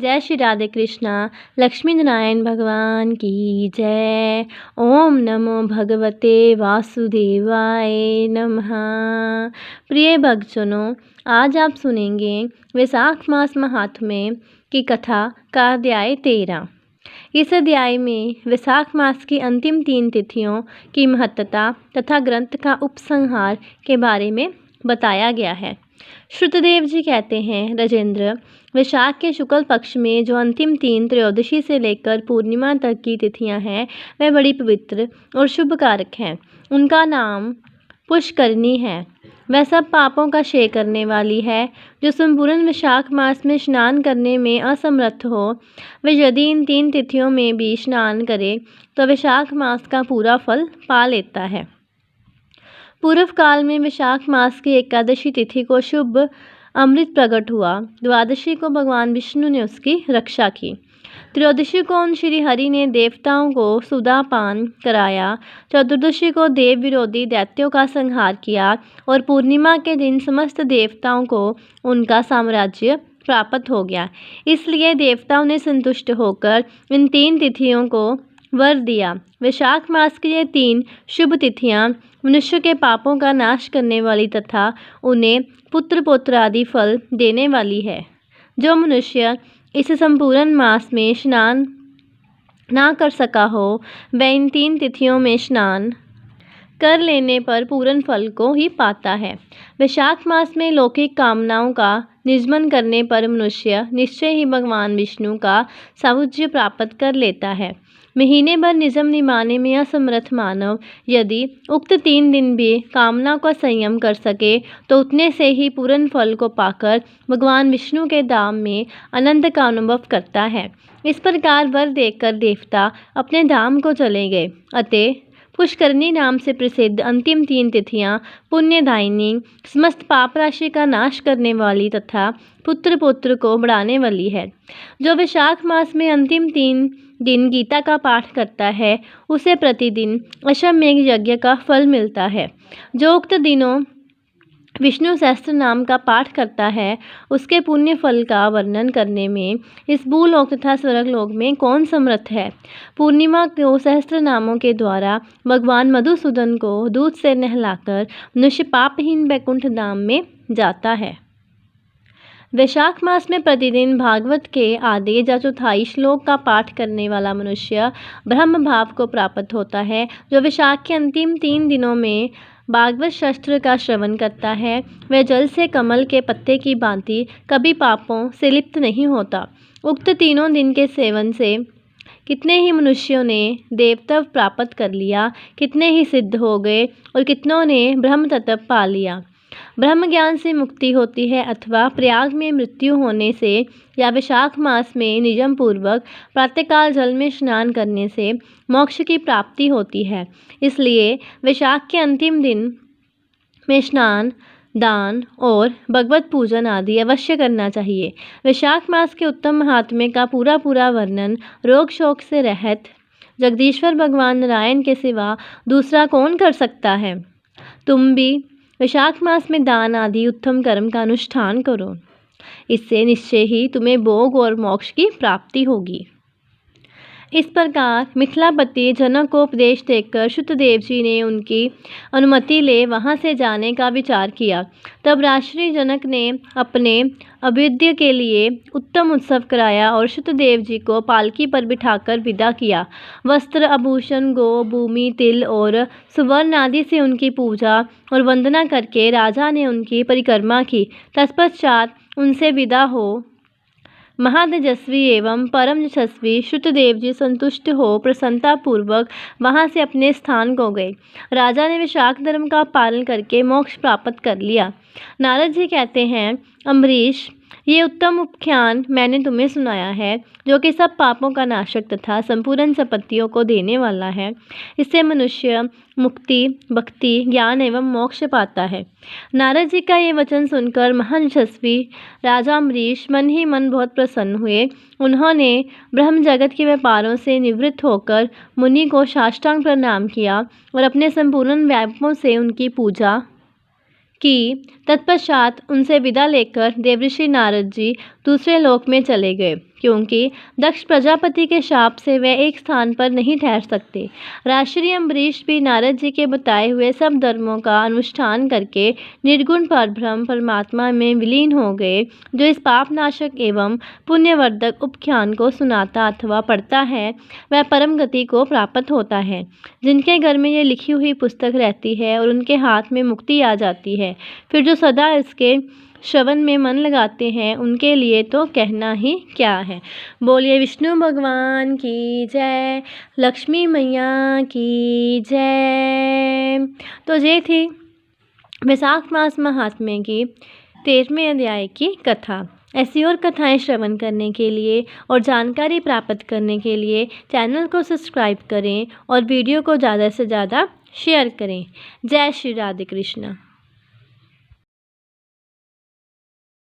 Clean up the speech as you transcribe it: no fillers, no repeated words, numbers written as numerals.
जय श्री राधे कृष्णा। लक्ष्मी नारायण भगवान की जय। ओम नमो भगवते वासुदेवाय नमः। प्रिय भक्तजनों, आज आप सुनेंगे वैशाख मास महात्म्य की कथा का अध्याय 13। इस अध्याय में वैशाख मास की अंतिम 3 तिथियों की महत्ता तथा ग्रंथ का उपसंहार के बारे में बताया गया है। श्रुतदेव जी कहते हैं, राजेंद्र, वैशाख के शुक्ल पक्ष में जो अंतिम 3 त्रयोदशी से लेकर पूर्णिमा तक की तिथियां हैं, वह बड़ी पवित्र और शुभकारक हैं। उनका नाम पुष्करणी है। वह सब पापों का क्षय करने वाली है। जो संपूर्ण वैशाख मास में स्नान करने में असमर्थ हो, वह यदि इन 3 तिथियों में भी स्नान करे तो वैशाख मास का पूरा फल पा लेता है। पूर्व काल में वैशाख मास की एकादशी तिथि को शुभ अमृत प्रकट हुआ। द्वादशी को भगवान विष्णु ने उसकी रक्षा की। त्रयोदशी को उन श्री हरि ने देवताओं को सुधापान कराया। चतुर्दशी को देव विरोधी दैत्यों का संहार किया और पूर्णिमा के दिन समस्त देवताओं को उनका साम्राज्य प्राप्त हो गया। इसलिए देवताओं ने संतुष्ट होकर इन 3 तिथियों को वर दिया। वैशाख मास की ये 3 शुभ तिथियां मनुष्य के पापों का नाश करने वाली तथा उन्हें पुत्र पौत्र आदि फल देने वाली है। जो मनुष्य इस संपूर्ण मास में स्नान ना कर सका हो, वह इन 3 तिथियों में स्नान कर लेने पर पूर्ण फल को ही पाता है। वैशाख मास में लौकिक कामनाओं का निजमन करने पर मनुष्य निश्चय ही भगवान विष्णु का सायुज्य प्राप्त कर लेता है। महीने भर निजम निभाने में असमर्थ मानव यदि उक्त 3 दिन भी कामना का संयम कर सके तो उतने से ही पूर्ण फल को पाकर भगवान विष्णु के धाम में आनंद का अनुभव करता है। इस प्रकार वर देकर देवता अपने धाम को चले गए। अतः पुष्करणी नाम से प्रसिद्ध अंतिम 3 तिथियां पुण्यदायिनी, समस्त पाप राशि का नाश करने वाली तथा पुत्र पौत्र को बढ़ाने वाली है। जो वैशाख मास में अंतिम 3 दिन गीता का पाठ करता है, उसे प्रतिदिन अश्वमेध यज्ञ का फल मिलता है। जो उक्त दिनों विष्णु सहस्त्र नाम का पाठ करता है, उसके पुण्य फल का वर्णन करने में इस भूलोक तथा स्वर्गलोक में कौन समर्थ है। पूर्णिमा को सहस्त्र नामों के द्वारा भगवान मधुसूदन को दूध से नहलाकर मनुष्य पापहीन वैकुंठ धाम में जाता है। वैशाख मास में प्रतिदिन भागवत के आधे या चौथाई श्लोक का पाठ करने वाला मनुष्य ब्रह्म भाव को प्राप्त होता है। जो वैशाख के अंतिम 3 दिनों में भागवत शास्त्र का श्रवण करता है, वह जल से कमल के पत्ते की भांति कभी पापों से लिप्त नहीं होता। उक्त 3 दिन के सेवन से कितने ही मनुष्यों ने देवत्व प्राप्त कर लिया, कितने ही सिद्ध हो गए और कितनों ने ब्रह्म तत्व पा लिया। ब्रह्म ज्ञान से मुक्ति होती है अथवा प्रयाग में मृत्यु होने से या वैशाख मास में नियम पूर्वक प्रातःकाल जल में स्नान करने से मोक्ष की प्राप्ति होती है। इसलिए वैशाख के अंतिम दिन में स्नान, दान और भगवत पूजन आदि अवश्य करना चाहिए। वैशाख मास के उत्तम महात्म्य का पूरा वर्णन रोग शोक से रहित जगदीश्वर भगवान नारायण के सिवा दूसरा कौन कर सकता है। तुम भी वैशाख मास में दान आदि उत्तम कर्म का अनुष्ठान करो। इससे निश्चय ही तुम्हें भोग और मोक्ष की प्राप्ति होगी। इस प्रकार मिथिलापति जनक को उपदेश देकर श्रुतदेव जी ने उनकी अनुमति ले वहां से जाने का विचार किया। तब राजश्री जनक ने अपने अभ्युदय के लिए उत्तम उत्सव कराया और श्रुतदेव जी को पालकी पर बिठाकर विदा किया। वस्त्र, आभूषण, गौ, भूमि, तिल और सुवर्ण आदि से उनकी पूजा और वंदना करके राजा ने उनकी परिक्रमा की। तत्पश्चात उनसे विदा हो महातेजस्वी एवं परम यशस्वी श्रुतदेव जी संतुष्ट हो प्रसन्नता पूर्वक वहां से अपने स्थान को गए। राजा ने वैशाख धर्म का पालन करके मोक्ष प्राप्त कर लिया। नारद जी कहते हैं, अम्बरीश, ये उत्तम उपाख्यान मैंने तुम्हें सुनाया है, जो कि सब पापों का नाशक तथा संपूर्ण संपत्तियों को देने वाला है। इससे मनुष्य मुक्ति, भक्ति, ज्ञान एवं मोक्ष पाता है। नारद जी का ये वचन सुनकर महान यशस्वी राजा अम्बरीश मन ही मन बहुत प्रसन्न हुए। उन्होंने ब्रह्म जगत के व्यापारों से निवृत्त होकर मुनि को साष्टांग प्रणाम किया और अपने संपूर्ण वैभवों से उनकी पूजा की। तत्पश्चात उनसे विदा लेकर देवर्षि नारद जी दूसरे लोक में चले गए। क्योंकि दक्ष प्रजापति के शाप से वे एक स्थान पर नहीं ठहर सकते। राजश्री अम्बरीश भी नारद जी के बताए हुए सब धर्मों का अनुष्ठान करके निर्गुण परब्रह्म परमात्मा में विलीन हो गए। जो इस पापनाशक एवं पुण्यवर्धक उपख्यान को सुनाता अथवा पढ़ता है वह परम गति को प्राप्त होता है। जिनके घर में ये लिखी हुई पुस्तक रहती है और उनके हाथ में मुक्ति आ जाती है, फिर जो सदा इसके श्रवण में मन लगाते हैं उनके लिए तो कहना ही क्या है। बोलिए विष्णु भगवान की जय, लक्ष्मी मैया की जय। तो ये थी वैशाख मास महात्म्य की 13वें अध्याय की कथा। ऐसी और कथाएं श्रवण करने के लिए और जानकारी प्राप्त करने के लिए चैनल को सब्सक्राइब करें और वीडियो को ज़्यादा से ज़्यादा शेयर करें। जय श्री राधे कृष्ण।